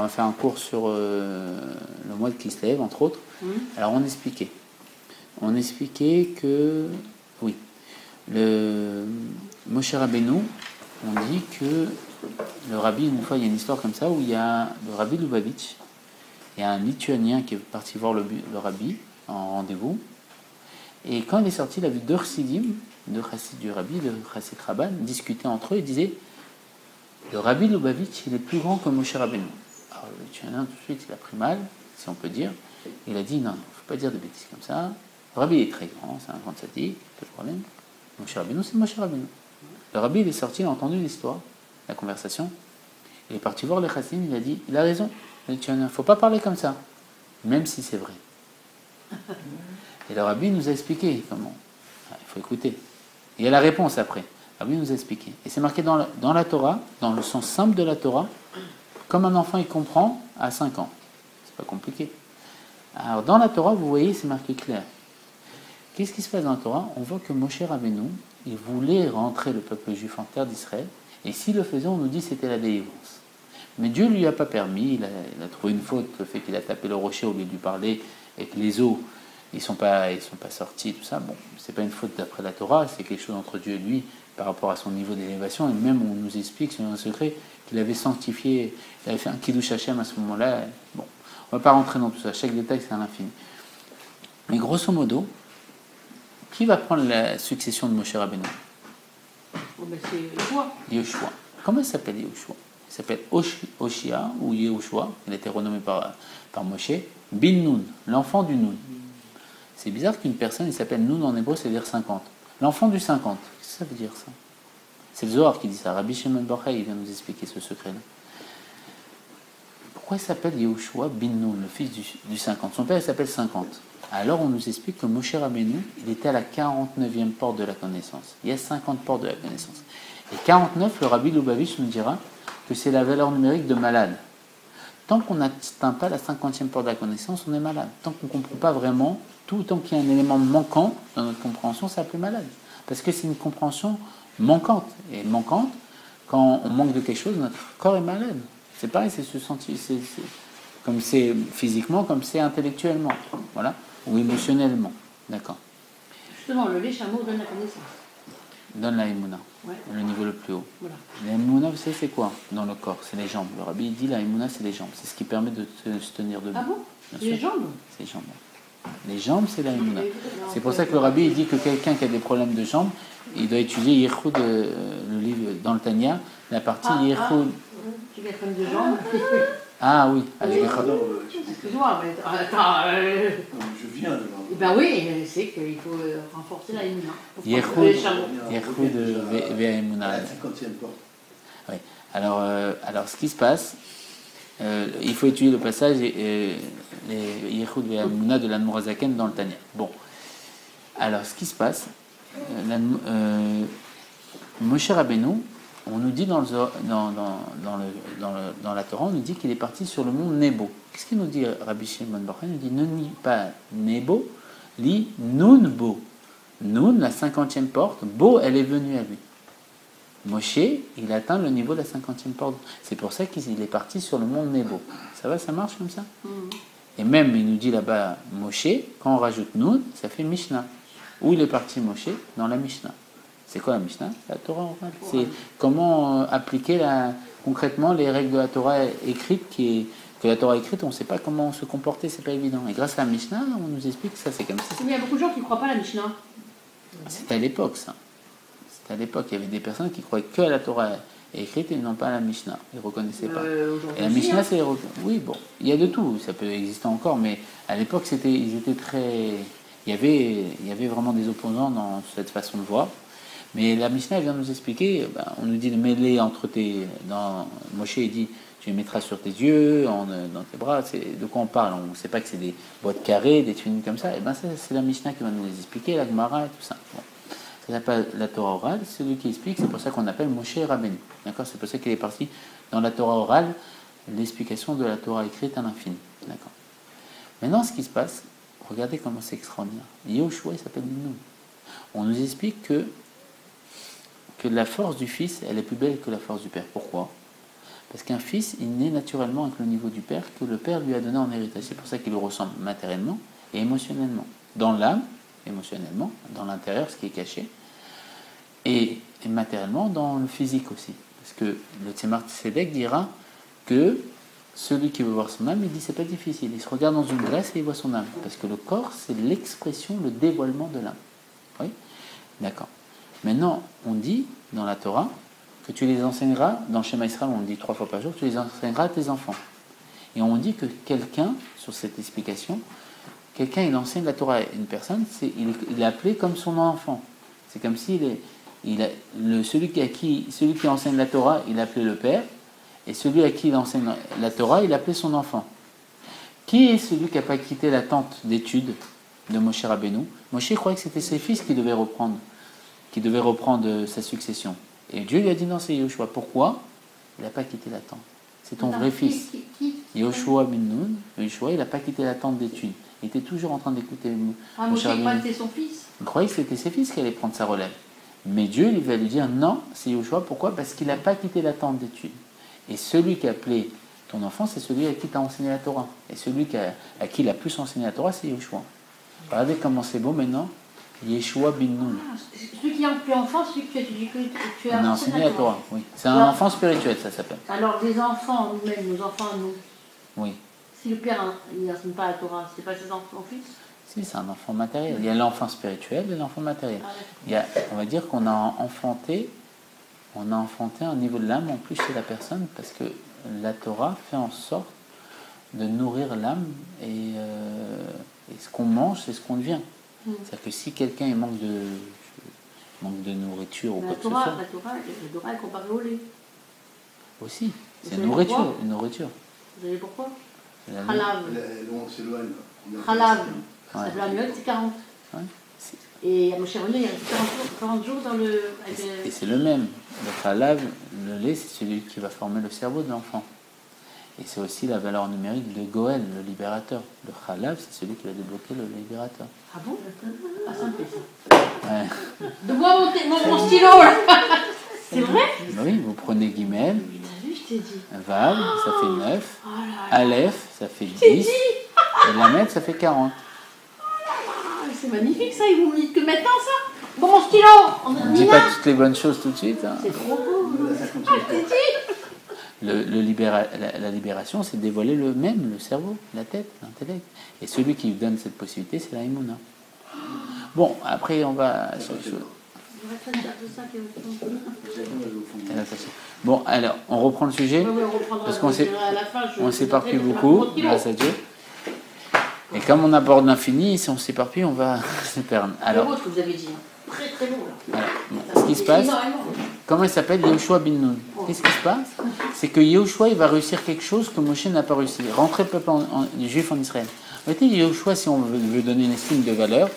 on va faire un cours sur le mois de Kislev, entre autres. Alors on expliquait que, oui, le Moshe Rabbeinu, on dit que le rabbi, une fois il y a une histoire comme ça, où il y a le rabbi Lubavitch, il y a un Lituanien qui est parti voir le rabbi en rendez-vous, et quand il est sorti, il a vu deux chassidim, deux chassid du rabbi, deux chassid Rabban, discuter entre eux et disaient le rabbi Lubavitch, il est plus grand que Moshe Rabbeinu. Alors le Lituanien, tout de suite, il a pris mal, si on peut dire. Il a dit non, il ne faut pas dire de bêtises comme ça. Le rabbi est très grand, c'est un grand sadique, pas de problème. Moshe Rabbeinu, c'est Moshe Rabbeinu. Le rabbi, il est sorti, il a entendu l'histoire, la conversation. Il est parti voir le chassid, il a dit il a raison, le Lituanien, il ne faut pas parler comme ça, même si c'est vrai. Et le rabbi nous a expliqué comment. Il faut écouter. Il y a la réponse après. Le rabbi nous a expliqué. Et c'est marqué dans la Torah, dans le sens simple de la Torah, comme un enfant il comprend à 5 ans. C'est pas compliqué. Alors dans la Torah, vous voyez, c'est marqué clair. Qu'est-ce qui se passe dans la Torah? On voit que Moshe Rabbeinu, il voulait rentrer le peuple juif en terre d'Israël, et s'il le faisait, on nous dit que c'était la délivrance. Mais Dieu ne lui a pas permis, il a trouvé une faute, le fait qu'il a tapé le rocher au lieu de lui parler, et que les eaux, ils sont pas sortis, tout ça. Bon, c'est pas une faute d'après la Torah, c'est quelque chose entre Dieu et lui, par rapport à son niveau d'élévation, et même on nous explique, c'est un secret, qu'il avait sanctifié, il avait fait un kiddush Hashem à ce moment-là. Bon, on va pas rentrer dans tout ça, chaque détail c'est à l'infini. Mais grosso modo, qui va prendre la succession de Moshe Rabbeinu? C'est Yehoshua. Comment il s'appelle Yehoshua? Il s'appelle Oshia ou Yehoshua. Il a été renommé par Moshe. Bin Nun, l'enfant du Nun. C'est bizarre qu'une personne, il s'appelle Nun en hébreu, c'est-à-dire 50. L'enfant du 50. Qu'est-ce que ça veut dire ça? C'est le Zohar qui dit ça. Rabbi Shimon Bar Yochai, il vient nous expliquer ce secret-là. Pourquoi il s'appelle Yehoshua Bin Nun, le fils du 50? Son père, il s'appelle 50. Alors on nous explique que Moshe Rabbeinu, il était à la 49e porte de la connaissance. Il y a 50 portes de la connaissance. Et 49, le rabbi Lubavitch nous dira que c'est la valeur numérique de malade. Tant qu'on n'atteint pas la 50e porte de la connaissance, on est malade. Tant qu'on ne comprend pas vraiment tout, tant qu'il y a un élément manquant dans notre compréhension, ça s'appelle malade. Parce que c'est une compréhension manquante. Et manquante, quand on manque de quelque chose, notre corps est malade. C'est pareil, c'est se sentir, comme c'est physiquement, comme c'est intellectuellement. Voilà. Ou émotionnellement, d'accord. Justement, le lait chameau donne la connaissance. Donne la émouna, ouais. Le niveau le plus haut. Voilà. La émouna, vous savez, c'est quoi dans le corps? C'est les jambes. Le rabbi dit la émouna, c'est les jambes. C'est ce qui permet de se tenir debout. Ah bon? Les jambes? C'est les jambes. Les jambes, c'est la émouna. C'est pour ça que le rabbi il dit que quelqu'un qui a des problèmes de jambes, il doit étudier Yichud, le livre dans le Tanya, la partie Yichud. Tu as problème de jambes? Ah oui, excuse-moi, mais attends. Je viens de Eh ben oui, c'est qu'il faut renforcer la émouna. Yichud Ve'emouna. La 50e porte. Oui. Alors, ce qui se passe, il faut étudier le passage les Yichud Ve'emouna de l'Admor HaZaken dans le Tanya. Bon. Alors, ce qui se passe, Moshe Rabbeinu, on nous dit dans la Torah, on nous dit qu'il est parti sur le mont Nebo. Qu'est-ce qu'il nous dit Rabbi Shimon Bar Yochai? Il nous dit ne nie pas Nebo, lit Nun Bo. Nun, la 50e porte, Bo, elle est venue à lui. Moshe, il atteint le niveau de la 50e porte. C'est pour ça qu'il est parti sur le mont Nebo. Ça va, ça marche comme ça? Et même, il nous dit là-bas Moshe, quand on rajoute Nun, ça fait Mishnah. Où il est parti Moshe? Dans la Mishnah. C'est quoi la Mishnah? La Torah orale. C'est comment appliquer concrètement les règles de la Torah écrite, que la Torah écrite, on ne sait pas comment se comporter, c'est pas évident. Et grâce à la Mishnah, on nous explique que ça c'est comme ça. Mais il y a beaucoup de gens qui ne croient pas à la Mishnah. C'était à l'époque ça. C'était à l'époque, il y avait des personnes qui croyaient que à la Torah écrite et non pas à la Mishnah. Ils ne reconnaissaient pas. Et la Mishnah, hein. c'est... Oui, bon, il y a de tout, ça peut exister encore, mais à l'époque, ils étaient très... Il y avait vraiment des opposants dans cette façon de voir. Mais la Mishnah vient nous expliquer, on nous dit de mêler entre Moshe il dit, tu les mettras sur tes yeux, dans tes bras, c'est de quoi on parle? On ne sait pas que c'est des boîtes carrées, des tunis comme ça. Et c'est la Mishnah qui va nous les expliquer, la Gemara et tout ça. Bon. Ça s'appelle la Torah orale, c'est celui qui explique, c'est pour ça qu'on appelle Moshe Rabbeinu. D'accord? C'est pour ça qu'il est parti dans la Torah orale, l'explication de la Torah écrite à l'infini. D'accord? Maintenant, ce qui se passe, regardez comment c'est extraordinaire. Yehoshua, il s'appelle Nun. On nous explique que la force du Fils, elle est plus belle que la force du Père. Pourquoi? Parce qu'un fils, il naît naturellement avec le niveau du père que le père lui a donné en héritage. C'est pour ça qu'il le ressemble matériellement et émotionnellement. Dans l'âme, émotionnellement, dans l'intérieur, ce qui est caché, et matériellement dans le physique aussi. Parce que le Tzemar Tzedek dira que celui qui veut voir son âme, il dit c'est pas difficile. Il se regarde dans une glace et il voit son âme. Parce que le corps, c'est l'expression, le dévoilement de l'âme. Oui? D'accord. Maintenant, on dit dans la Torah que tu les enseigneras, dans le schéma Israël, on le dit 3 fois par jour, tu les enseigneras à tes enfants. Et on dit que quelqu'un, sur cette explication, quelqu'un, il enseigne la Torah à une personne, il est appelé comme son enfant. C'est comme s'il celui qui enseigne la Torah, il appelait le père, et celui à qui il enseigne la Torah, il appelait son enfant. Qui est celui qui n'a pas quitté la tente d'études de Moshe Rabbeinu? Moshe croyait que c'était ses fils qui devaient reprendre sa succession. Et Dieu lui a dit non, c'est Yoshua. Pourquoi? Il n'a pas quitté la tente. C'est ton vrai fils. Yoshua bin Nun, Yoshua, il n'a pas quitté la tente d'études. Il était toujours en train d'écouter Moshe croyait que c'était son fils. Il croyait que c'était ses fils qui allaient prendre sa relève. Mais Dieu il va lui dire non, c'est Yoshua. Pourquoi? Parce qu'il n'a pas quitté la tente d'études. Et celui qui a appelé ton enfant, c'est celui à qui tu as enseigné la Torah. Et celui à qui il a plus enseigné la Torah, c'est Yoshua. Regardez comment c'est beau maintenant. Yeshua bin Nun. Celui qui a appelé enfant, celui que tu as enseigné la Torah. Oui. C'est un enfant spirituel, ça s'appelle. Alors les enfants, nous-mêmes, nos enfants à nous. Oui. Si le père il n'enseigne pas la Torah, c'est pas ses enfants fils? Si, c'est un enfant matériel. Il y a l'enfant spirituel et l'enfant matériel. On va dire qu'on a enfanté un niveau de l'âme en plus chez la personne parce que la Torah fait en sorte de nourrir l'âme et ce qu'on mange, c'est ce qu'on devient. C'est-à-dire que si quelqu'un manque de nourriture ou quoi que ce soit... La Torah est comparée au lait. Aussi, c'est une nourriture. Vous savez pourquoi? Halav. Halav. Ça veut la c'est 40. Ouais. Et à Moshe Rabbeinu, il y a 40 jours dans le... Et c'est le même. Le halav, le lait, c'est celui qui va former le cerveau de l'enfant. Et c'est aussi la valeur numérique de Goël, le libérateur. Le halav, c'est celui qui va débloquer le libérateur. Ah bon? Ah, ça me fait ça. Ouais. De moi mon stylo, là. C'est vrai? Oui, vous prenez Guimel, T'as vu, je t'ai dit. Vav, ça fait 9. Oh là là. Aleph, ça fait 10. T'ai dit. Et Lamed, ça fait 40. Ah, c'est magnifique ça, ils vous me dites que maintenant ça. Bon, mon stylo, On ne dit pas toutes les bonnes choses tout de suite. Hein. C'est trop beau. Ah, je t'ai dit. La libération, c'est dévoiler le cerveau, la tête, l'intellect. Et celui qui donne cette possibilité, c'est la Emouna. Bon, après, on va sur les choses. Bon, alors, on reprend le sujet. Parce qu'on s'éparpille beaucoup, grâce à Dieu. Et comme on aborde l'infini, si on s'éparpille, on va se perdre. Alors, c'est beau ce que vous avez dit. Très très beau là. Alors, ce qui se passe, comment il s'appelle? Yehoshua bin Nun. Qu'est-ce qui se passe? C'est que Yehoshua, il va réussir quelque chose que Moshe n'a pas réussi. Rentrer le peuple juif en Israël. En fait, Yehoshua, si on veut donner une estime de valeur,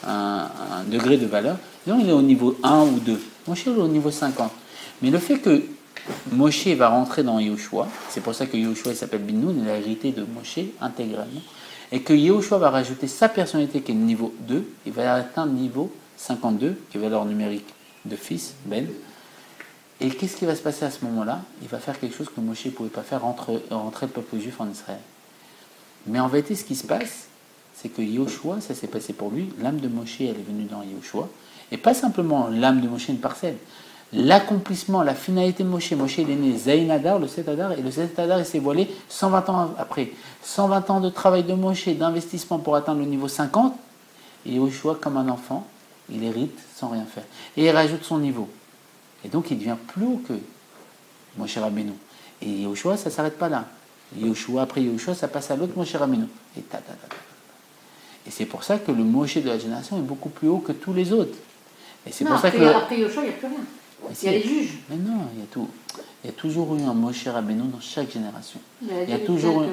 un degré de valeur, disons, il est au niveau 1 ou 2. Moshe est au niveau 50. Mais le fait que Moshe va rentrer dans Yehoshua, c'est pour ça que Yehoshua il s'appelle bin Nun, il a hérité de Moshe intégralement, et que Yehoshua va rajouter sa personnalité qui est le niveau 2, il va atteindre le niveau 52, qui est valeur numérique de fils, Ben. Et qu'est-ce qui va se passer à ce moment-là? Il va faire quelque chose que Moshe ne pouvait pas faire, rentrer le peuple juif en Israël. Mais en vérité, ce qui se passe, c'est que Yehoshua, ça s'est passé pour lui, l'âme de Moshe, elle est venue dans Yehoshua, et pas simplement l'âme de Moshe, une parcelle. L'accomplissement, la finalité de Moshe. Moshe, il est né Zayin Adar, le 7 Adar, et le 7 Adar, il s'est voilé 120 ans après. 120 ans de travail de Moshe, d'investissement pour atteindre le niveau 50, et Yehoshua, comme un enfant, il hérite sans rien faire. Et il rajoute son niveau. Et donc, il devient plus haut que Moshe Rabbeinu. Et Yehoshua, ça ne s'arrête pas là. Après Yehoshua, ça passe à l'autre Moshe Rabbeinu. Et Et c'est pour ça que le Moshe de la génération est beaucoup plus haut que tous les autres. Et c'est pour ça que... Après Yehoshua, il n'y a plus rien. Il y a les juges. Mais non, il y a tout. Il y a toujours eu un Moshe Rabbeinu dans chaque génération. Il y a toujours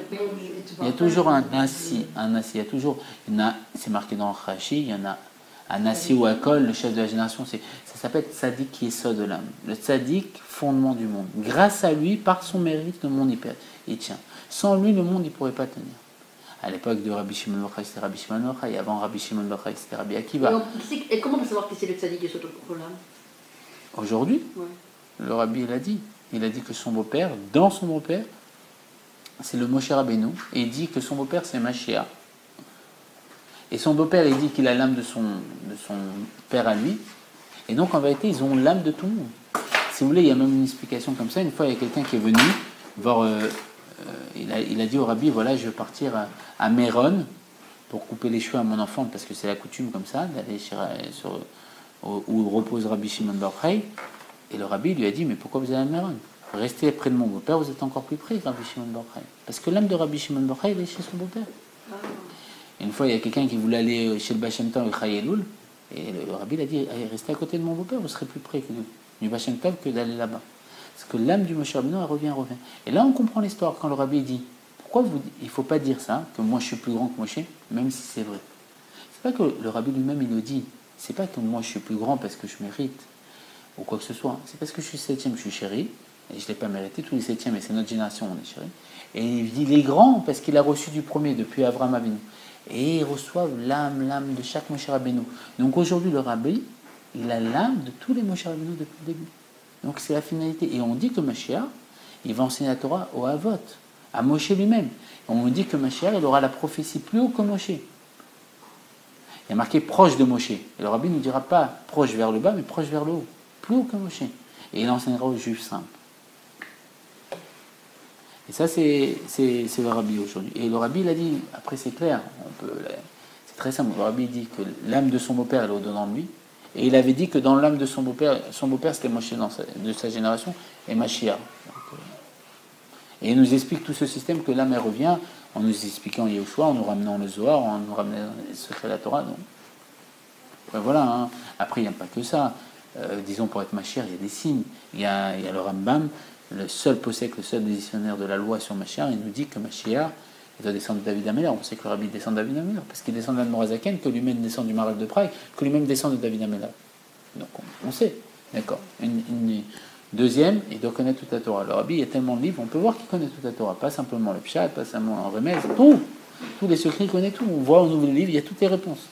un Nassi. Il y a toujours... C'est marqué dans Rashi, il y en a un Nassi ou Akol, le chef de la génération. Ça s'appelle Tzadik qui est sort de l'âme. Le Tzadik, fondement du monde. Grâce à lui, par son mérite, le monde il tient. Sans lui, le monde ne pourrait pas tenir. À l'époque de Rabbi Shimon bar Yochai, c'était Rabbi Shimon bar Yochai. Avant Rabbi Shimon bar Yochai, c'était Rabbi Akiva. Et comment on peut savoir qui c'est le Tzadik qui est sur le l'âme? Aujourd'hui, le Rabbi l'a dit. il a dit que son beau-père, dans son beau-père, c'est le Moshe Rabbeinu, et il dit que son beau-père c'est Mashiach. Et son beau-père, il dit qu'il a l'âme de son père à lui. Et donc, en vérité, ils ont l'âme de tout le monde. Si vous voulez, il y a même une explication comme ça. Une fois, il y a quelqu'un qui est venu voir, il a dit au rabbi, voilà, je veux partir à Méron pour couper les cheveux à mon enfant, parce que c'est la coutume comme ça, d'aller où repose Rabbi Shimon Bar Yochai. Et le rabbi lui a dit, mais pourquoi vous allez à Méron? Restez près de mon beau-père, vous êtes encore plus près, Rabbi Shimon Bar Yochai. Parce que l'âme de Rabbi Shimon Bar Yochai, il est chez son beau-père. Une fois, il y a quelqu'un qui voulait aller chez le Baal Shem Tov avec Chai Elul, et le rabbi a dit, allez, restez à côté de mon beau-père, vous serez plus près du Baal Shem Tov que d'aller là-bas. Parce que l'âme du Moshe Rabbeinu, elle revient. Et là, on comprend l'histoire, quand le rabbi dit, pourquoi il ne faut pas dire ça, que moi je suis plus grand que Moshe, même si c'est vrai. C'est pas que le rabbi lui-même, il le dit, c'est pas que moi je suis plus grand parce que je mérite, ou quoi que ce soit, c'est parce que je suis septième, je suis chéri, et je ne l'ai pas mérité, tous les septièmes, et c'est notre génération, on est chéri. Et il dit, il est grand parce qu'il a reçu du premier, depuis Avraham Avinu. Et ils reçoivent l'âme de chaque Moshe Rabbeinu. Donc aujourd'hui, le rabbi, il a l'âme de tous les Moshe Rabbeinu depuis le début. Donc c'est la finalité. Et on dit que Mashiach, il va enseigner la Torah au Havot, à Moshe lui-même. Et on dit que Mashiach, il aura la prophétie plus haut que Moshe. Il y a marqué proche de Moshe. Et le rabbi ne dira pas proche vers le bas, mais proche vers le haut. Plus haut que Moshe. Et il enseignera aux Juifs simples. Et ça, c'est le rabbi aujourd'hui. Et le rabbi, il a dit, après c'est clair, c'est très simple. Le rabbi dit que l'âme de son beau-père, elle est au-dedans de lui. Et il avait dit que dans l'âme de son beau-père c'était Moshe de sa génération, et Mashiach. Et il nous explique tout ce système, que l'âme, elle revient, en nous expliquant Yehoshua, en nous ramenant le Zohar, en nous ramenant les secrets de la Torah. Donc, ben voilà, hein. Après, il n'y a pas que ça. Disons, pour être Mashiach, il y a des signes. Il y a le Rambam, le seul possèque, le seul décisionnaire de la loi sur Mashiach, il nous dit que Mashiach, il doit descendre de David Améler. On sait que le rabbi descend de David Améler, parce qu'il descend de l'Admorazaken, que lui-même descend du Maral de Prague, que lui-même descend de David Améler. Donc on sait, d'accord. Deuxième, il doit connaître toute la Torah. Le rabbi, il y a tellement de livres, on peut voir qu'il connaît toute la Torah, pas simplement le Pshat, pas simplement le Remez, tout. Tous les secrets, il connaît tout. On voit, on ouvre le livre, il y a toutes les réponses.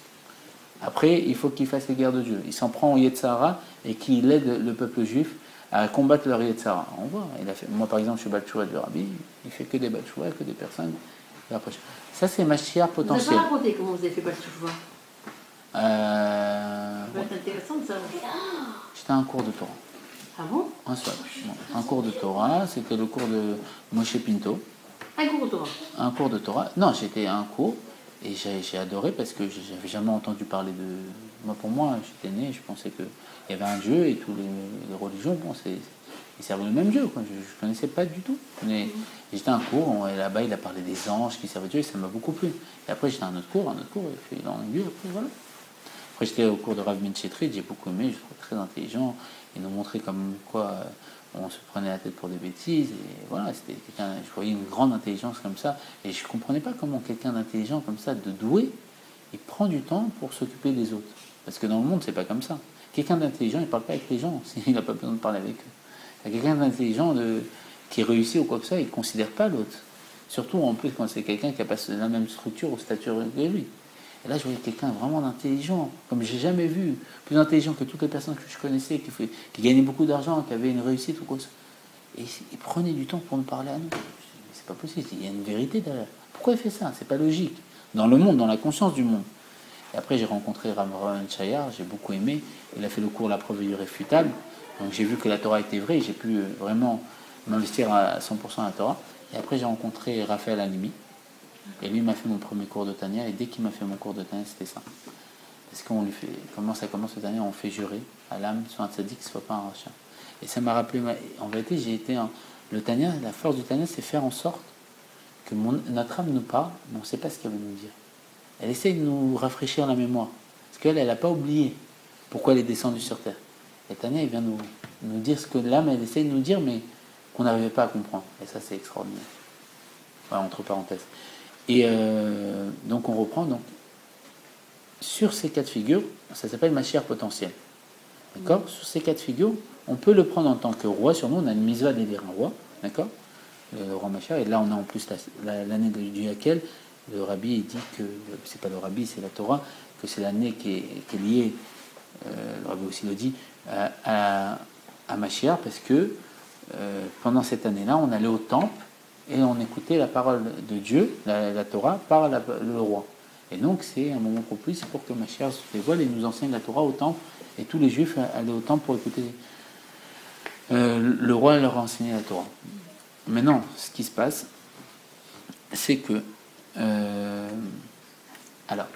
Après, il faut qu'il fasse les guerres de Dieu. Il s'en prend au Yetzara et qu'il aide le peuple juif à combattre leur Yetzara. On voit, moi par exemple, je suis Balchoura du rabbi, il fait que des Balchoura, que des personnes. Ça, c'est Mashiach potentiel. Vous n'avez pas raconté comment vous avez fait Balchoura. Ça va être intéressant de savoir. J'étais à un cours de Torah. Ah bon? Un cours de Torah, c'était le cours de Moshe Pinto. Un cours de Torah? Un cours de Torah. Non, j'étais à un cours. Et j'ai adoré parce que j'avais jamais entendu parler de... Moi, pour moi, j'étais né, je pensais qu'il y avait un Dieu et tous les religions, bon, ils servent le même Dieu, quoi. Je ne connaissais pas du tout. Mais j'étais à un cours, et là-bas, il a parlé des anges qui servent Dieu et ça m'a beaucoup plu. Et après, j'étais à un autre cours, et puis dans Dieu, après, voilà. Après, j'étais au cours de Rav Minchetrit, j'ai beaucoup aimé, je le trouvais très intelligent. Il nous montrait comme quoi on se prenait la tête pour des bêtises, et voilà, c'était quelqu'un, je voyais une grande intelligence comme ça, et je ne comprenais pas comment quelqu'un d'intelligent comme ça, de doué, il prend du temps pour s'occuper des autres. Parce que dans le monde, c'est pas comme ça. Quelqu'un d'intelligent, il ne parle pas avec les gens, il n'a pas besoin de parler avec eux. Il y a quelqu'un d'intelligent qui réussit ou quoi que ça, il ne considère pas l'autre. Surtout en plus quand c'est quelqu'un qui n'a pas la même structure ou stature que lui. Et là, je voyais quelqu'un vraiment d'intelligent, comme j'ai jamais vu, plus intelligent que toutes les personnes que je connaissais, qui gagnait beaucoup d'argent, qui avait une réussite ou quoi. Et il prenait du temps pour nous parler à nous. C'est pas possible, il y a une vérité derrière. Pourquoi il fait ça? C'est pas logique. Dans le monde, dans la conscience du monde. Et après, j'ai rencontré Rav Chayar, j'ai beaucoup aimé. Il a fait le cours La preuve irréfutable. Donc j'ai vu que la Torah était vraie, j'ai pu vraiment m'investir à 100% à la Torah. Et après, j'ai rencontré Raphaël Halimi. Et lui m'a fait mon premier cours de Tania, et dès qu'il m'a fait mon cours de Tania, c'était ça. Parce qu'on lui fait, comment ça commence le Tania, on fait jurer à l'âme, soit un tzaddik, soit pas un rachat. Et ça m'a rappelé, en vérité, le Tania, la force du Tania, c'est faire en sorte que notre âme nous parle, mais on ne sait pas ce qu'elle veut nous dire. Elle essaye de nous rafraîchir la mémoire, parce qu'elle n'a pas oublié pourquoi elle est descendue sur terre. Et Tania, il vient nous dire ce que l'âme, elle essaye de nous dire, mais qu'on n'arrivait pas à comprendre. Et ça, c'est extraordinaire. Voilà, entre parenthèses. Et donc on reprend, donc sur ces cas de figure, ça s'appelle Mashiach potentiel. D'accord? Sur ces cas de figure, on peut le prendre en tant que roi. Sur nous, on a une mitzvah d'élire un roi, d'accord? Le roi Mashiach. Et là, on a en plus l'année du Hakel. Le rabbi dit que, c'est pas le rabbi, c'est la Torah, que c'est l'année qui est liée, le rabbi aussi le dit, à Mashiach, parce que pendant cette année-là, on allait au temple et on écoutait la parole de Dieu, la Torah, par le roi. Et donc c'est un moment propice pour que Mashiach se dévoile et nous enseigne la Torah au temple. Et tous les Juifs allaient au temple pour écouter. Le roi leur a enseigné la Torah. Maintenant, ce qui se passe, c'est que... alors,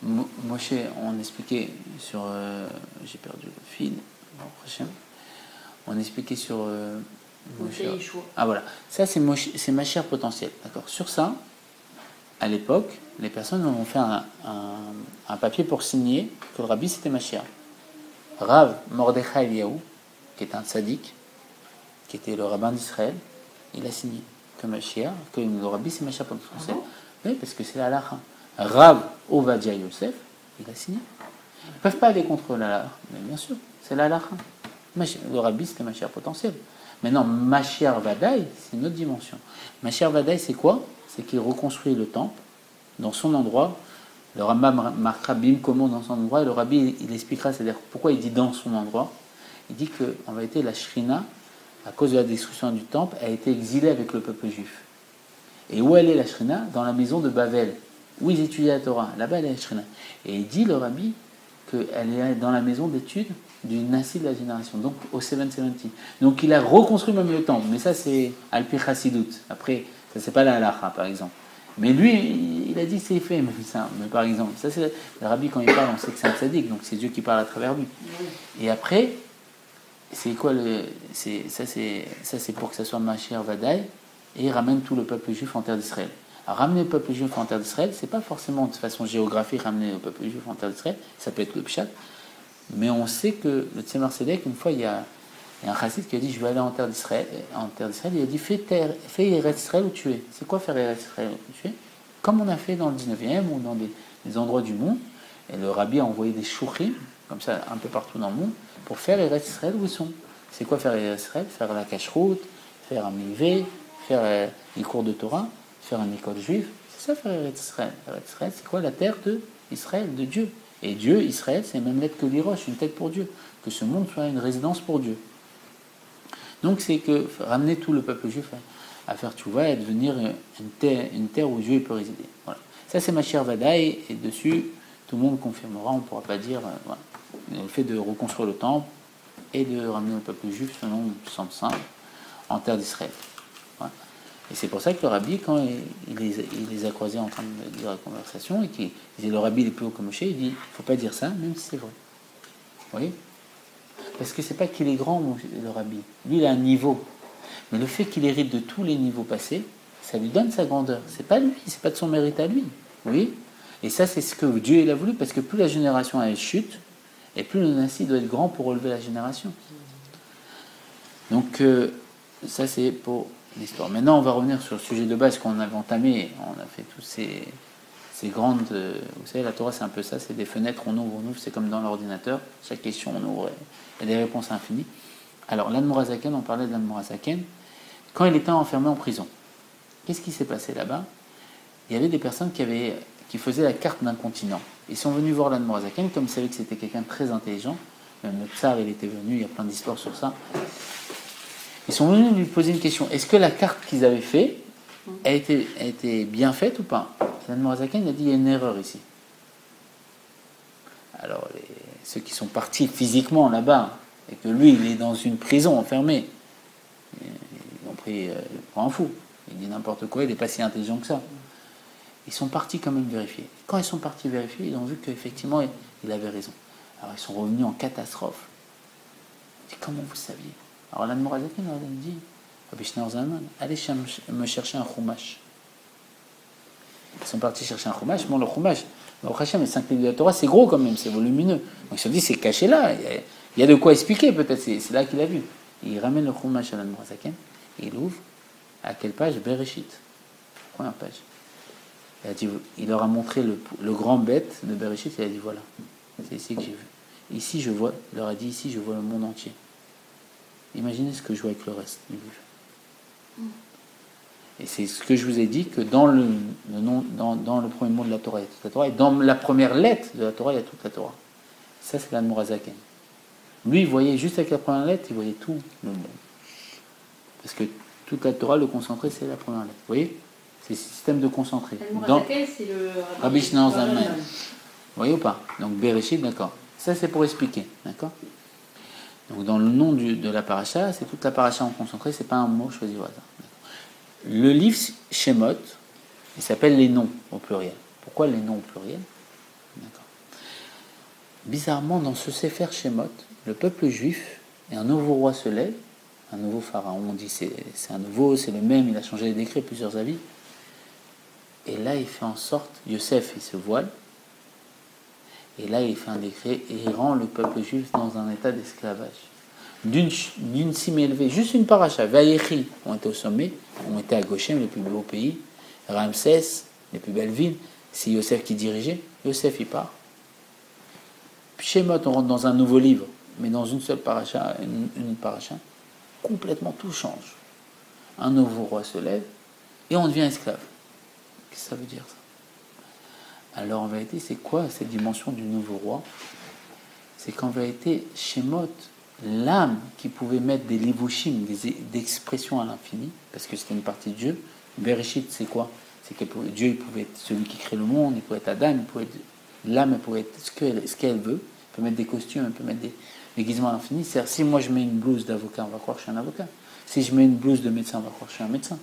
Moshe, on expliquait sur... j'ai perdu le fil. Prochain. On expliquait sur... ah voilà, ça c'est Mashiach potentiel. D'accord. Sur ça, à l'époque, les personnes ont fait un papier pour signer que le rabbi c'était Mashiach. Rav Mordechai Eliyahu, qui est un tzaddik, qui était le rabbin d'Israël, il a signé que Mashiach, que le rabbi c'est Mashiach potentiel. Oui, parce que c'est la halakha. Rav Ovadia Yosef, il a signé. Ils ne peuvent pas aller contre la halakha, mais bien sûr, c'est la halakha. Le rabbi c'était Mashiach potentiel. Maintenant, Mashiach Vadaï, c'est une autre dimension. Mashiach Vadaï, c'est quoi? C'est qu'il reconstruit le temple dans son endroit. Le Rambam marquera Bim comment dans son endroit, et le rabbi il expliquera, c'est-à-dire pourquoi il dit dans son endroit. Il dit qu'en vérité, la Shrina, à cause de la destruction du temple, a été exilée avec le peuple juif. Et où elle est la Shrina? Dans la maison de Bavel, où ils étudiaient la Torah. Là-bas, elle est la Shrina. Et il dit, le rabbi, qu'elle est dans la maison d'études du Nassi de la génération, donc au 770. Donc il a reconstruit même le temple, mais ça c'est Alpi Chassidut. Après, ça c'est pas la halakha par exemple. Mais lui, il a dit c'est fait, même ça. Mais par exemple, ça c'est le rabbi quand il parle, on sait que c'est un tzaddik, donc c'est Dieu qui parle à travers lui. Et après, c'est quoi ça c'est pour que ça soit Mashiach Vadaï, et il ramène tout le peuple juif en terre d'Israël. Alors, ramener le peuple juif en terre d'Israël, c'est pas forcément de façon géographique ramener le peuple juif en terre d'Israël, ça peut être le pshat. Mais on sait que le Tzemar Tzedek, une fois, il y a un chassid qui a dit je vais aller en terre d'Israël. Il a dit fais Eretz Israël où tu es. C'est quoi faire Eretz Israël où tu es? Comme on a fait dans le 19e ou dans des endroits du monde. Et le rabbi a envoyé des shouchim, comme ça, un peu partout dans le monde, pour faire Eretz Israël où ils sont. C'est quoi faire Eretz Israël? Faire la cacheroute, faire un mivé, faire les cours de Torah, faire une école juive. C'est ça faire Eretz Israël. Eretz Israël, c'est quoi? La terre d'Israël, de Dieu. Et Dieu, Israël, c'est même lettre que l'Iroche, une tête pour Dieu. Que ce monde soit une résidence pour Dieu. Donc c'est que ramener tout le peuple juif à faire tchouva et devenir une terre où Dieu peut résider. Voilà. Ça c'est Mashiach Vadaï, et dessus, tout le monde confirmera, on ne pourra pas dire... voilà. Le fait de reconstruire le temple et de ramener le peuple juif, selon le sens simple, en terre d'Israël. Voilà. Et c'est pour ça que le rabbi, quand il les a croisés en train de dire la conversation, et qu'il disait le rabbi il est plus haut que Moshe, il dit il ne faut pas dire ça, même si c'est vrai. Vous voyez? Parce que c'est pas qu'il est grand, le rabbi. Lui, il a un niveau. Mais le fait qu'il hérite de tous les niveaux passés, ça lui donne sa grandeur. C'est pas lui, c'est pas de son mérite à lui. Vous voyez? Et ça, c'est ce que Dieu il a voulu, parce que plus la génération elle chute, et plus le Nassi doit être grand pour relever la génération. Donc, ça c'est pour l'histoire. Maintenant, on va revenir sur le sujet de base qu'on avait entamé. On a fait tous ces grandes... vous savez, la Torah, c'est un peu ça, c'est des fenêtres, on ouvre, c'est comme dans l'ordinateur. Chaque question, on ouvre, il y a des réponses infinies. Alors, l'Admorazaken, on parlait de l'Admorazaken. Quand il était enfermé en prison, qu'est-ce qui s'est passé là-bas? Il y avait des personnes qui faisaient la carte d'un continent. Ils sont venus voir l'Admorazaken, comme ils savaient que c'était quelqu'un de très intelligent. Même le tsar, il était venu, il y a plein d'histoires sur ça. Ils sont venus lui poser une question. Est-ce que la carte qu'ils avaient faite a été bien faite ou pas? L'Admorazaken a dit il y a une erreur ici. Alors, ceux qui sont partis physiquement là-bas, et que lui, il est dans une prison enfermé, ils l'ont pris pour un fou. Il dit n'importe quoi, il n'est pas si intelligent que ça. Ils sont partis quand même vérifier. Quand ils sont partis vérifier, ils ont vu qu'effectivement, il avait raison. Alors, ils sont revenus en catastrophe. Il dit comment vous saviez? Alors, l'Admorazaken leur a dit Rabbi Shneur Zalman, allez me chercher un chumash. Ils sont partis chercher un chumash. Bon, le chumash, le Hachem, les 5 livres de la Torah, c'est gros quand même, c'est volumineux. Donc ils se sont dit, c'est caché là. Il y a de quoi expliquer, peut-être. C'est là qu'il a vu. Il ramène le chumash à l'Admorazaken et il ouvre. À quelle page? Bereshit. Première page. Il leur a montré le grand bête de Bereshit. Il a dit, voilà, c'est ici que j'ai vu. Ici, je vois, il leur a dit, ici, je vois le monde entier. Imaginez ce que je vois avec le reste du livre. Et c'est ce que je vous ai dit, que dans le premier mot de la Torah, il y a toute la Torah, et dans la première lettre de la Torah, il y a toute la Torah. Ça, c'est l'Admorazaken. Lui, il voyait juste avec la première lettre, il voyait tout le monde. Parce que toute la Torah, le concentré, c'est la première lettre. Vous voyez? C'est le système de concentré. El Mourazakel, c'est le Rabbi Shneur Zalman. Zalman. Vous voyez ou pas? Donc Bereshit, d'accord. Ça, c'est pour expliquer. D'accord? Donc dans le nom de la paracha, c'est toute la paracha en concentré, c'est pas un mot choisi au hasard. Le livre Shemot, il s'appelle les noms au pluriel. Pourquoi les noms au pluriel? D'accord. Bizarrement, dans ce Sefer Shemot, le peuple juif et un nouveau roi se lève, un nouveau pharaon, on dit c'est un nouveau, c'est le même, il a changé les décrets, plusieurs avis. Et là, il fait en sorte, Yosef, il se voile, et là, il fait un décret et il rend le peuple juif dans un état d'esclavage. D'une cime élevée, juste une paracha, Vaïchi ont été au sommet, ont été à Goshen, le plus beau pays, Ramsès, les plus belles villes, c'est Yosef qui dirigeait, Yosef il part. Puis Shemot, on rentre dans un nouveau livre, mais dans une seule paracha, une paracha, complètement tout change. Un nouveau roi se lève et on devient esclave. Qu'est-ce que ça veut dire ça? Alors en vérité, c'est quoi cette dimension du nouveau roi? C'est qu'en vérité, Shemot, l'âme qui pouvait mettre des livushim, des expressions à l'infini, parce que c'était une partie de Dieu. Bereshit, c'est quoi? C'est que Dieu il pouvait être celui qui crée le monde, il pouvait être Adam, l'âme pouvait être ce qu'elle veut. Elle peut mettre des costumes, elle peut mettre des déguisements à l'infini. C'est-à-dire, si moi je mets une blouse d'avocat, on va croire que je suis un avocat. Si je mets une blouse de médecin, on va croire que je suis un médecin.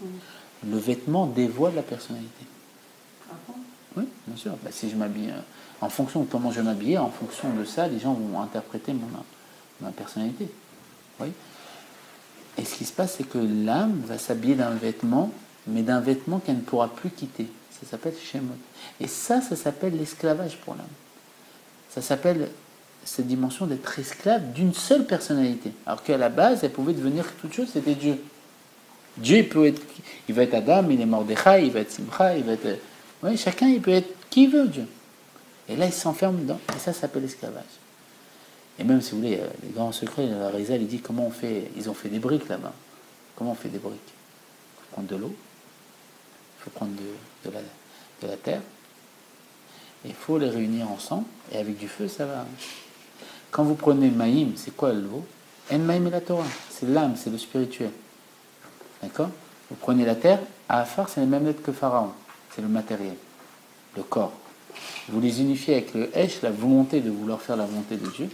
Le vêtement dévoile la personnalité. Ah bon? Oui, bien sûr. Bah, si je m'habille, en fonction de comment je m'habille, en fonction de ça, les gens vont interpréter ma personnalité. Oui. Et ce qui se passe, c'est que l'âme va s'habiller d'un vêtement, mais d'un vêtement qu'elle ne pourra plus quitter. Ça s'appelle Shemot. Et ça s'appelle l'esclavage pour l'âme. Ça s'appelle cette dimension d'être esclave d'une seule personnalité. Alors qu'à la base, elle pouvait devenir toute chose, c'était Dieu. Dieu, il va être Adam, il est Mordechai, il va être Simcha, il va être... Oui, chacun, il peut être qui veut, Dieu. Et là, il s'enferme dedans. Et ça s'appelle l'esclavage. Et même, si vous voulez, les grands secrets, la Rizal, il dit comment on fait... Ils ont fait des briques là-bas. Comment on fait des briques? Il faut prendre de l'eau, il faut prendre de la terre, et il faut les réunir ensemble, et avec du feu, ça va. Quand vous prenez Maïm, c'est quoi l'eau? En Maïm et la Torah, c'est l'âme, c'est le spirituel. D'accord? Vous prenez la terre, Afar, c'est les mêmes lettres que Pharaon, c'est le matériel, le corps. Vous les unifiez avec le Esh, la volonté de vouloir faire la volonté de Dieu,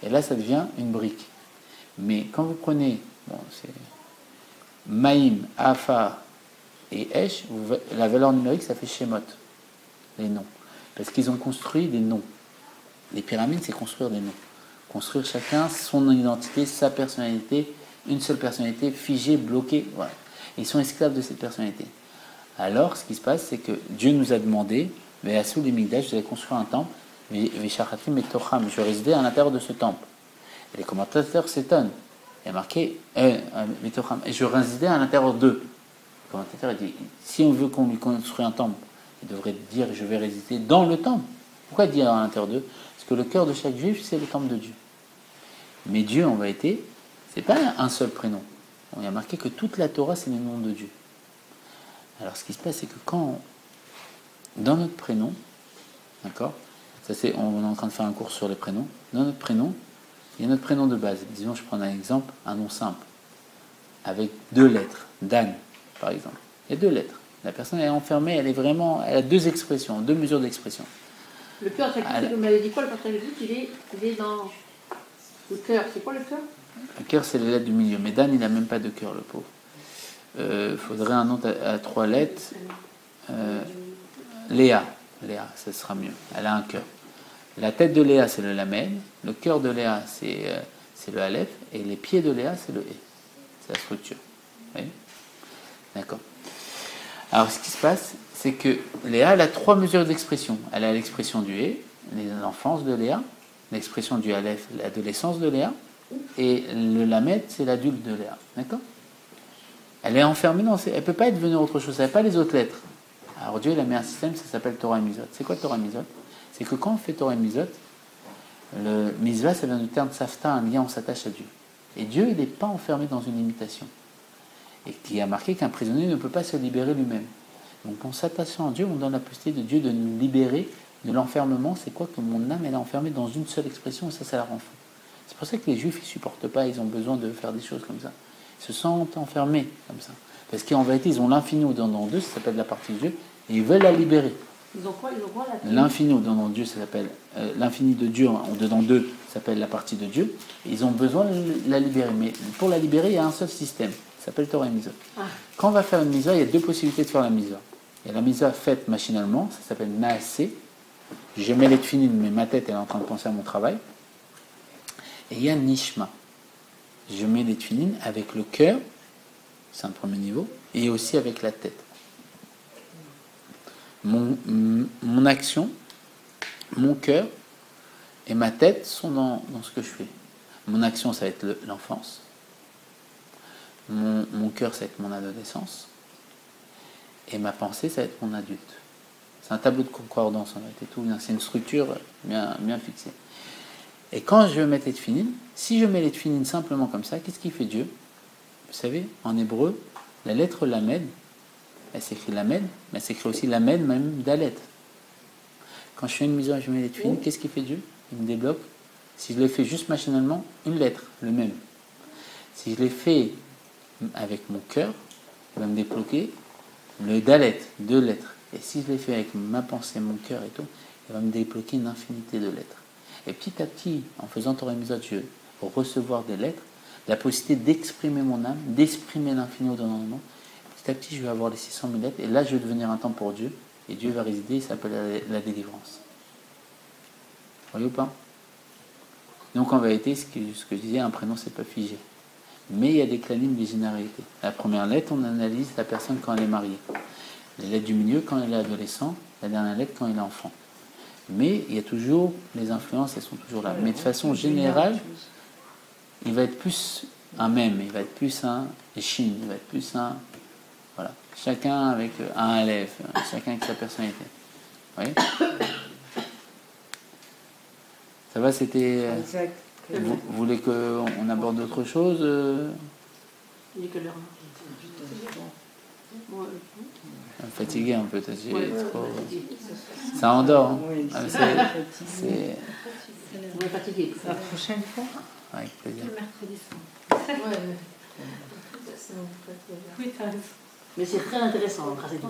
et là, ça devient une brique. Mais quand vous prenez, c'est Maïm, Afar et Esh, la valeur numérique, ça fait Shemot, les noms. Parce qu'ils ont construit des noms. Les pyramides, c'est construire des noms. Construire chacun son identité, sa personnalité, une seule personnalité, figée, bloquée. Voilà. Ils sont esclaves de cette personnalité. Alors, ce qui se passe, c'est que Dieu nous a demandé, Ve'asu l'imigdash, vous allez construire un temple, Ve'shachachim et tocham, je vais résider à l'intérieur de ce temple. Et les commentateurs s'étonnent. Il y a marqué, et je vais résider à l'intérieur d'eux. Le commentateur dit, si on veut qu'on lui construise un temple, il devrait dire, je vais résider dans le temple. Pourquoi dire à l'intérieur d'eux? Parce que le cœur de chaque juif, c'est le temple de Dieu. Mais Dieu, en vérité, c'est pas un seul prénom. On y a marqué que toute la Torah, c'est le nom de Dieu. Alors, ce qui se passe, c'est que quand, dans notre prénom, d'accord, on est en train de faire un cours sur les prénoms, dans notre prénom, il y a notre prénom de base. Disons, je prends un exemple, un nom simple, avec 2 lettres, Dan, par exemple. Il y a 2 lettres. La personne est enfermée, elle a 2 expressions, 2 mesures d'expression. Le cœur, vous m'avez dit quoi, le partage il est dans le cœur. C'est quoi le cœur? Le cœur, c'est les lettres du milieu. Mais Dan, il n'a même pas de cœur, le pauvre. Faudrait un nom à 3 lettres. Léa, ça sera mieux. Elle a un cœur. La tête de Léa, c'est le Lamed. Le cœur de Léa, c'est le Aleph. Et les pieds de Léa, c'est le E. C'est la structure. Oui. D'accord. Alors, ce qui se passe, c'est que Léa, elle a 3 mesures d'expression. Elle a l'expression du E, l'enfance de Léa, l'expression du Aleph, l'adolescence de Léa, et le Lamed, c'est l'adulte de Léa. D'accord? Elle est enfermée dans elle ne peut pas devenir autre chose. Elle n'a pas les autres lettres. Alors Dieu, il a mis un système, ça s'appelle Torah et Mizot. C'est quoi Torah et Mizot? C'est que quand on fait Torah et Mizot, le Mizvah, ça vient du terme Safta, un lien, on s'attache à Dieu. Et Dieu, il n'est pas enfermé dans une limitation. Et qui a marqué qu'un prisonnier ne peut pas se libérer lui-même. Donc en s'attachant à Dieu, on donne la possibilité de Dieu de nous libérer de l'enfermement. C'est quoi? Que mon âme, elle est enfermée dans une seule expression, et ça la rend fou. C'est pour ça que les Juifs, ils ne supportent pas, ils ont besoin de faire des choses comme ça. Ils se sentent enfermés comme ça. Parce qu'en vérité, ils ont l'infini au-dedans d'eux, ça s'appelle la partie de Dieu, et ils veulent la libérer. Ils ont quoi L'infini au-dedans de Dieu, ça s'appelle l'infini de Dieu au-dedans d'eux, ça s'appelle la partie de Dieu. Et ils ont besoin de la libérer. Mais pour la libérer, il y a un seul système, ça s'appelle Torah et Mitzvah. Quand on va faire une mitzvah, il y a deux possibilités de faire la mitzvah. Il y a la mitzvah faite machinalement, ça s'appelle Naaseh. Je mets les tefilines, mais ma tête elle est en train de penser à mon travail. Et il y a Nishma. Je mets les tefilines avec le cœur, c'est un premier niveau, et aussi avec la tête. Mon action, mon cœur et ma tête sont dans ce que je fais. Mon action, ça va être l'enfance. Mon cœur, ça va être mon adolescence. Et ma pensée, ça va être mon adulte. C'est un tableau de concordance, en fait, et tout. C'est une structure bien fixée. Et quand je vais mettre les tefilines, si je mets les tefilines simplement comme ça, qu'est-ce qui fait Dieu? Vous savez, en hébreu, la lettre lamed, elle s'écrit lamed, mais elle s'écrit aussi lamed, même dalet. Quand je fais une mise en je mets les tefilines, qu'est-ce qui fait Dieu? Il me débloque. Si je les fais juste machinalement, une lettre, le même. Si je les fais avec mon cœur, il va me débloquer le dalet, 2 lettres. Et si je les fais avec ma pensée, mon cœur et tout, il va me débloquer une infinité de lettres. Et petit à petit, en faisant Torah et Mitzvot, je vais recevoir des lettres, la possibilité d'exprimer mon âme, d'exprimer l'infini au-dedans de moi. Petit à petit, je vais avoir les 600 000 lettres, et là, je vais devenir un temps pour Dieu, et Dieu va résider, il s'appelle la délivrance. Vous voyez ou pas? Donc en vérité, ce que je disais, un prénom, c'est pas figé. Mais il y a des clanim des généralités. La première lettre, on analyse la personne quand elle est mariée. Les lettres du milieu quand elle est adolescent, la dernière lettre quand elle est enfant. Mais il y a toujours, les influences, elles sont toujours là. Mais de façon générale, il va être plus un même, il va être plus un chine, il va être plus un... Voilà. Chacun avec un aleph, chacun avec sa personnalité. Vous voyez? Ça va, c'était... Vous voulez qu'on aborde autre chose? Il est quelle heure? Fatigué un peu, ça endort. Hein. Oui, c'est... Vous êtes fatigué. La prochaine fois? Avec plaisir. Le mercredi soir. Oui, t'as raison. Mais c'est très intéressant, le Chassidut.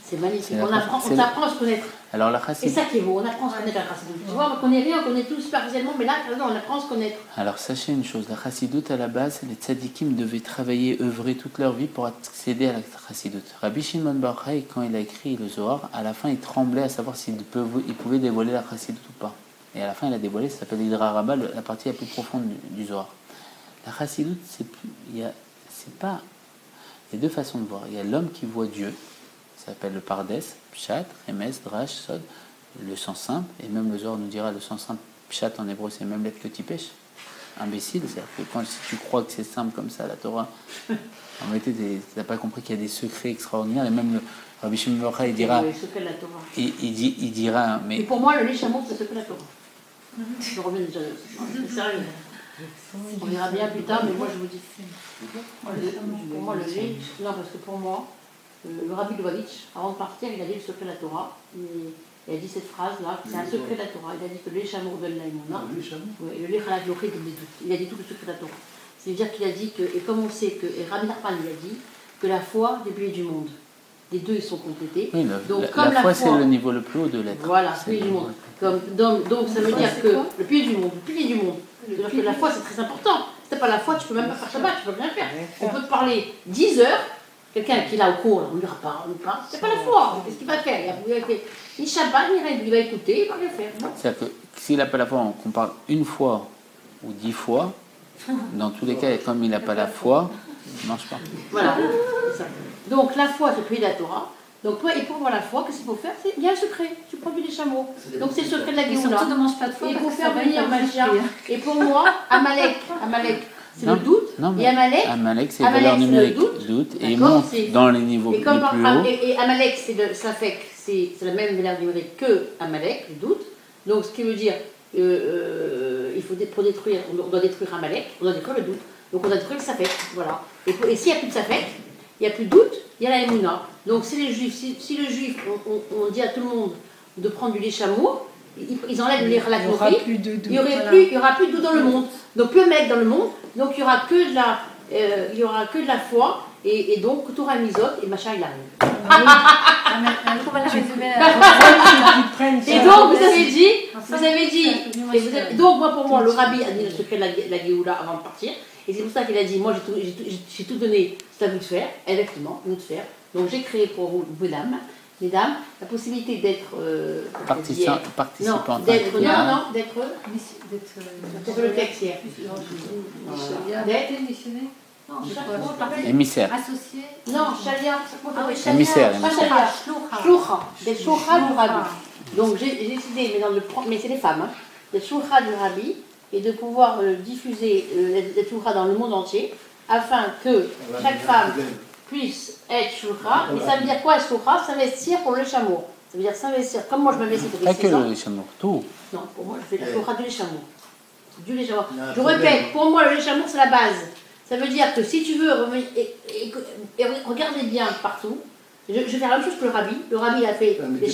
C'est magnifique. On apprend à se connaître. Alors la C'est ça qui est beau, on apprend à se connaître la Chassidut. Tu vois, on connaît rien, on connaît tout superficiellement, mais là, on apprend à se connaître. Alors sachez une chose, la Chassidut à la base, les tzadikim devaient travailler, œuvrer toute leur vie pour accéder à la Chassidut. Rabbi Shimon Bar Yochai, quand il a écrit le Zohar, à la fin il tremblait à savoir s'il pouvait dévoiler la Chassidut ou pas. Et à la fin il a dévoilé, ça s'appelle l'Hidra Rabbah, la partie la plus profonde du Zohar. La Chassidut, c'est pas... Il y a deux façons de voir. Il y a l'homme qui voit Dieu, ça s'appelle le Pardes, Pshat, Remes, Drash, Sod, le sens simple, et même le Zohar nous dira le sens simple, Pshat en hébreu, c'est même lettre que tu pêches. Imbécile, c'est-à-dire que si tu crois que c'est simple comme ça, la Torah, en réalité, tu n'as pas compris qu'il y a des secrets extraordinaires, et même le Rabbi Shimon Bar Yochai, il dira... Le secret de la Torah. Il dira... Mais pour moi, le lait chameau, c'est le secret de la Torah. Je reviens déjà là-dessus. C'est sérieux. On verra bien plus tard, mais moi je vous dis. Pour moi, le lait, non, parce que pour moi, le Rabbi Lubavitch, avant de partir, il a dit le secret de la Torah. Il a dit cette phrase-là, c'est un secret de la Torah. Il a dit que le lait chameau donne l'aïmouna. Le lait chalak loché donne les doutes. Il a dit tout le secret de la Torah. C'est-à-dire qu'il a dit que, et comme on sait que, et Rabbi Nachman il a dit, que la foi des piliers du monde. Les deux, ils sont complétés. Oui, donc, la foi, c'est le niveau le plus haut de l'être. Voilà, pilier du monde. Donc ça veut dire que le pilier du monde, c'est-à-dire que la foi, c'est très important. Si t'as pas la foi, tu peux même pas faire Shabbat, tu peux rien faire. On peut te parler 10 heures, quelqu'un qui est là au cours, on ne lui dira pas, c'est pas la foi, qu'est-ce qu'il va faire? Il va faire ni Shabbat, ni rien, il va écouter, il va rien faire. C'est-à-dire que s'il n'a pas la foi, qu'on parle une fois ou 10 fois, dans tous les cas, comme il n'a pas la foi, il ne marche pas. Voilà, c'est ça. Donc la foi, c'est le pays de la Torah. Donc, et pour avoir la foi, qu'est-ce qu'il faut faire? Il y a un secret, tu produis des chameaux. Donc, c'est le secret de la Géoula. Surtout ne mange pas de foi. Et il faut faire venir Mashiach. Et pour moi, Amalek, c'est le doute. Non, et Amalek, c'est la valeur numérique. Doute. Et il monte dans les niveaux les plus hauts. Et Amalek, c'est la même valeur numérique que Amalek, le doute. Donc, ce qui veut dire, il faut pour détruire, on doit détruire Amalek, on doit détruire le doute. Donc, on doit détruire le Safek. Voilà. Et s'il n'y a plus de Safek, il n'y a plus de doute, il y a la Emouna. Donc si les Juifs, si le Juif, on dit à tout le monde de prendre du lait chameau, ils enlèvent le lait halak nochi, il n'y aura plus de doute dans le monde. Donc plus de mecs dans le monde, donc il n'y aura que de il n'y aura que de la foi, et donc Torah Mitzot, et machin, il arrive. On va la résumer. Et donc, vous avez dit, donc moi, pour moi, le rabbi a dit le secret de la Géoula avant de partir, et c'est pour ça qu'il a dit, moi, j'ai tout donné, c'est à vous de faire, effectivement, vous de faire. Donc, j'ai créé pour vous, mesdames, la possibilité d'être participante. D'être le texte hier. D'être émissaire. Associé. Non, Shalia. Émissaire. Shloucha. Des Shloucha du Rabbi. Donc j'ai décidé, mais c'est les femmes, hein, des Shloucha du Rabbi, et de pouvoir diffuser les Shloucha dans le monde entier, afin que chaque femme puisse être Shloucha. Et ça veut dire quoi, Shloucha? S'investir pour le chameau. Ça veut dire s'investir, comme moi je m'investis pour les 6 ans. Pas que le chameau, tout. Non, pour moi je fais la Shloucha du lait chameau. Du lait chameau. Je répète, pour moi le lait chameau c'est la base. Ça veut dire que si tu veux, et regardez bien partout, je vais faire la même chose que le rabbi. Le rabbi, il a fait les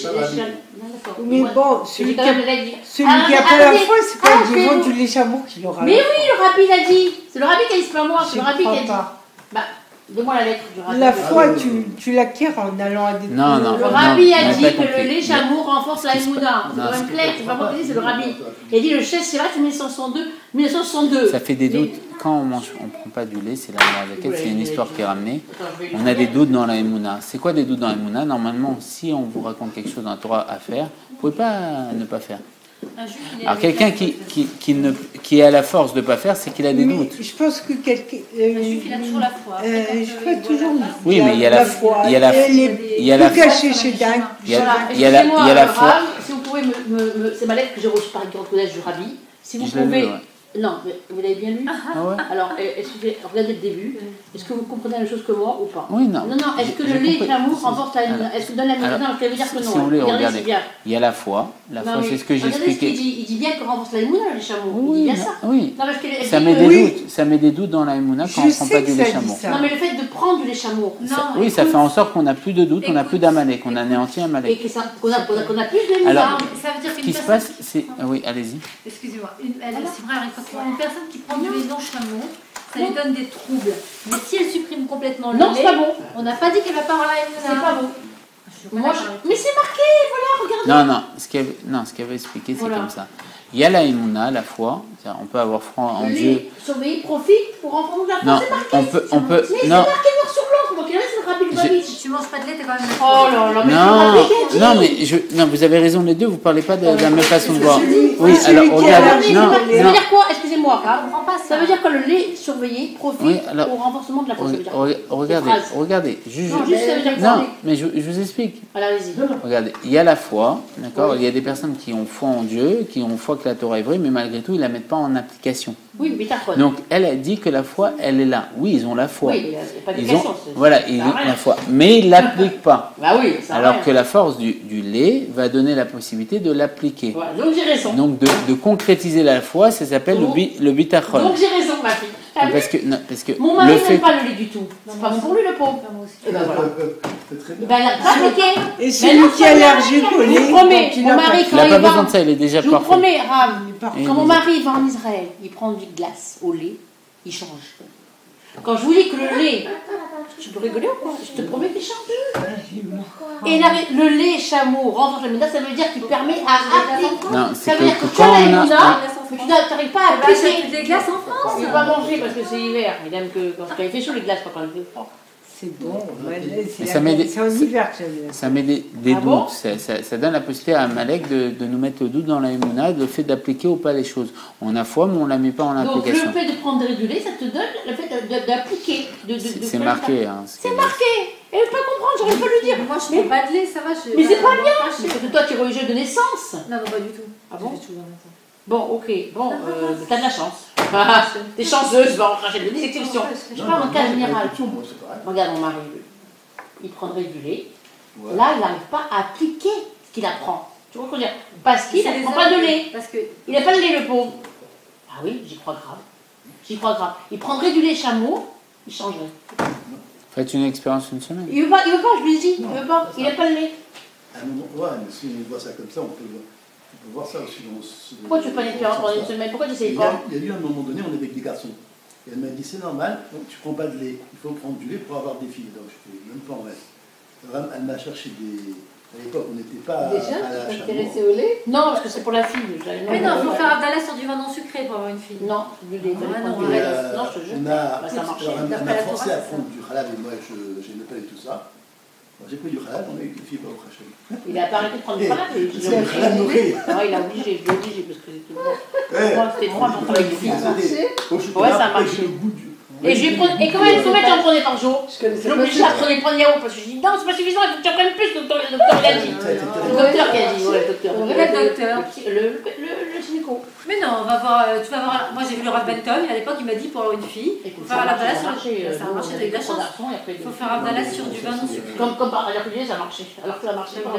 mais bon, celui qui a pas la foi, c'est pas le divan du lait chameau qui l'aura. Mais oui, le rabbi l'a dit. C'est le rabbi qui a dit, c'est pas moi, c'est le rabbi qui a dit. Bah, donne-moi la lettre du rabbi. La foi, tu l'acquiers en allant à des... Non. Le rabbi a dit que le lait chameau renforce la émouna. C'est quand même clair, c'est pas moi qui dis, c'est le rabbi. Il a dit le chef Sirach 1962. Ça fait des doutes. Quand on prend pas du lait, c'est la laquelle c'est une histoire qui est ramenée. On a des doutes dans la Emouna. C'est quoi des doutes dans la Emouna? Normalement, si on vous raconte quelque chose dans la Torah à faire, vous pouvez pas ne pas faire. Alors quelqu'un qui a la force de ne pas faire, c'est qu'il a des doutes. Je pense que quelqu'un... Il a toujours la foi. je crois toujours... Oui, mais il y a la foi. Il y a la foi. Il y a la foi. Chez Dingue. Il y a la foi. Si vous pouvez c'est ma lettre que j'ai reçue par le collège du rabbi. Si vous pouvez... Non, mais vous l'avez bien lu. Alors, regardez le début. Est-ce que vous comprenez la même chose que moi ou pas? Oui, non. Non, est-ce que le lait de l'amour renforce la émouna? Est-ce que donne la émouna? Non, ça veut dire que non. Si on regardez bien. Il y a la foi. La foi, c'est ce que j'ai expliqué. Il dit bien qu'on renforce la émouna, le chameau. Il dit bien ça. Oui. Non, parce que ça met des doutes. Ça met des doutes dans la émouna quand on ne prend pas du lait chameau. Non, mais le fait de prendre du lait chameau. Oui, ça fait en sorte qu'on n'a plus de doutes, on n'a plus d'amalek, qu'on anéantit un amalek. Et qu'on a plus d'émouna. Alors, ça veut dire ce qui se passe, c'est... Oui, allez-y. Excusez-moi. C'est vrai, une personne qui prend du lait non chameau, ça lui donne des troubles. Mais si elle supprime complètement le lait, c'est pas bon. On n'a pas dit qu'elle va pas avoir la émouna. C'est pas bon. Mais c'est marqué, voilà, regardez. Non, ce qu'elle veut expliquer, c'est comme ça. Il y a la émouna, la foi. On peut avoir foi en Dieu. Surveiller, profite pour renforcer la foi. Non, c'est marqué. on peut. Mais c'est marqué noir sur blanc. Donc il reste le rabbi Lubavitch. Si tu manges pas de lait, t'es quand même. Oh là là, mais non, vous avez raison les deux. Vous parlez pas de la même façon de voir. Oui, alors regardez. Ça veut dire quoi? Excusez-moi. Ça veut dire que le lait surveillé profite au renforcement de la foi. Regardez. Non, mais je vous explique. Alors allez-y. Regardez, il y a la foi, d'accord. Il y a des personnes qui ont foi en Dieu, qui ont foi que la Torah est vraie, mais malgré tout, ils la mettent pas en application. Oui, mais t'as quoi? Donc, elle a dit que la foi, elle est là. Oui, ils ont la foi. Oui, il n'y a pas de ils ont la foi, mais ils l'appliquent pas. Bah oui, ça alors que la force du lait va donner la possibilité de l'appliquer. Voilà, donc j'ai raison. Donc de concrétiser la foi, ça s'appelle le bitachon. Donc j'ai raison, ma fille. Parce que mon mari n'aime pas le lait du tout. C'est pas bon pour lui, le pauvre. Et ben voilà. C'est très bien. Ben, elle a pas appliqué. Et celui qui est allergique au lait, je vous promets, mon mari, il n'a pas besoin de ça, il est déjà parfait. Je vous promets, Ram, quand mon mari va en Israël, il prend du glace au lait, il change. Quand je vous dis que le lait, tu peux rigoler ou quoi? Je te promets qu'il change. Et le lait chameau renforce la méda, ça veut dire qu'il permet à appliquer. Non, ça veut dire que quand on a tu n'arrives pas à appliquer. Des glaces en France. Il ne va pas manger parce que c'est hiver. Il aime que quand il fait chaud, les glaces, pas quand il fait froid. c'est bon. C'est en hiver que j'aime bien. Ça met des doutes. Bon, ça donne la possibilité à Amalek de nous mettre le doute dans la Emouna, le fait d'appliquer ou pas les choses. On a foi, mais on ne la met pas en application. Donc le fait de prendre du lait, ça te donne le fait d'appliquer. C'est marqué. Hein, c'est marqué. Elle ne peut pas comprendre, j'aurais pas le dire. Moi, je ne prends pas de lait, ça va. Mais c'est pas bien. Parce que toi, tu es religieux de naissance. Non, pas du tout. Ah bon? Bon, ok. Bon, t'as de la chance. T'es chanceuse, va en cracher des exceptions. Je parle en cas général. Regarde mon mari, il prendrait du lait. Ouais. Là, il n'arrive pas à appliquer ce qu'il apprend. Tu vois ce que je veux dire? Parce qu'il n'apprend pas de lait. Il n'a pas de lait, le pauvre. Ah oui, j'y crois grave. J'y crois grave. Il prendrait du lait chameau, il changerait. Faites une expérience une semaine. Il veut pas, je lui ai dit, il veut pas. Il n'a pas de lait. Ouais, mais si on voit ça comme ça, on peut voir ça aussi. Pourquoi tu ne veux pas une expérience pendant une semaine? Pourquoi tu essayes pas? Il y a eu un moment donné, on est avec des garçons. Et elle m'a dit, c'est normal, donc tu prends pas de lait, il faut prendre du lait pour avoir des filles. Donc je ne pouvais même pas en mettre. Elle m'a cherché des... À l'époque, on n'était pas Déjà, à la tu chameau. t'intéressais au lait? Non, parce que c'est pour la fille. Mais non, il faut faire Abdallah sur du vin non sucré pour avoir une fille. Non, du lait. Ah, Non, non, Et, non, je te jure. on a, Bah, ça marchait. alors, elle D'après m'a la forcé Torah, à c'est prendre du halal et moi je n'aimais pas du tout ça. Bon, j'ai pris du halal, on a eu des filles au Hachem. Il a pas arrêté de prendre du halal. C'est le halal nourri. Il a obligé, je l'ai obligé parce que c'était bon. Ouais. Moi, c'était 3 mois avec des filles. Au chocolat, Ouais, ça après, marche. j'ai le goût du... Et combien tu en prenais par jour? Je connaissais Je pas l'oblige à ça. prendre les points de yaourt parce que je dis non, c'est pas suffisant, il faut que tu en prennes plus, le docteur il a dit. Le docteur qui a dit, ouais, le docteur. Quel docteur? Le gynéco. Mais non, on va voir, tu vas voir. Moi j'ai vu le Rav Benton, et à l'époque il m'a dit pour avoir une fille, il faut faire Abdallah sur. Ça a marché, t'as eu de la chance. Il faut faire Abdallah sur du vin non sucré. Comme par ailleurs, ça marchait. Alors que ça marchait pas.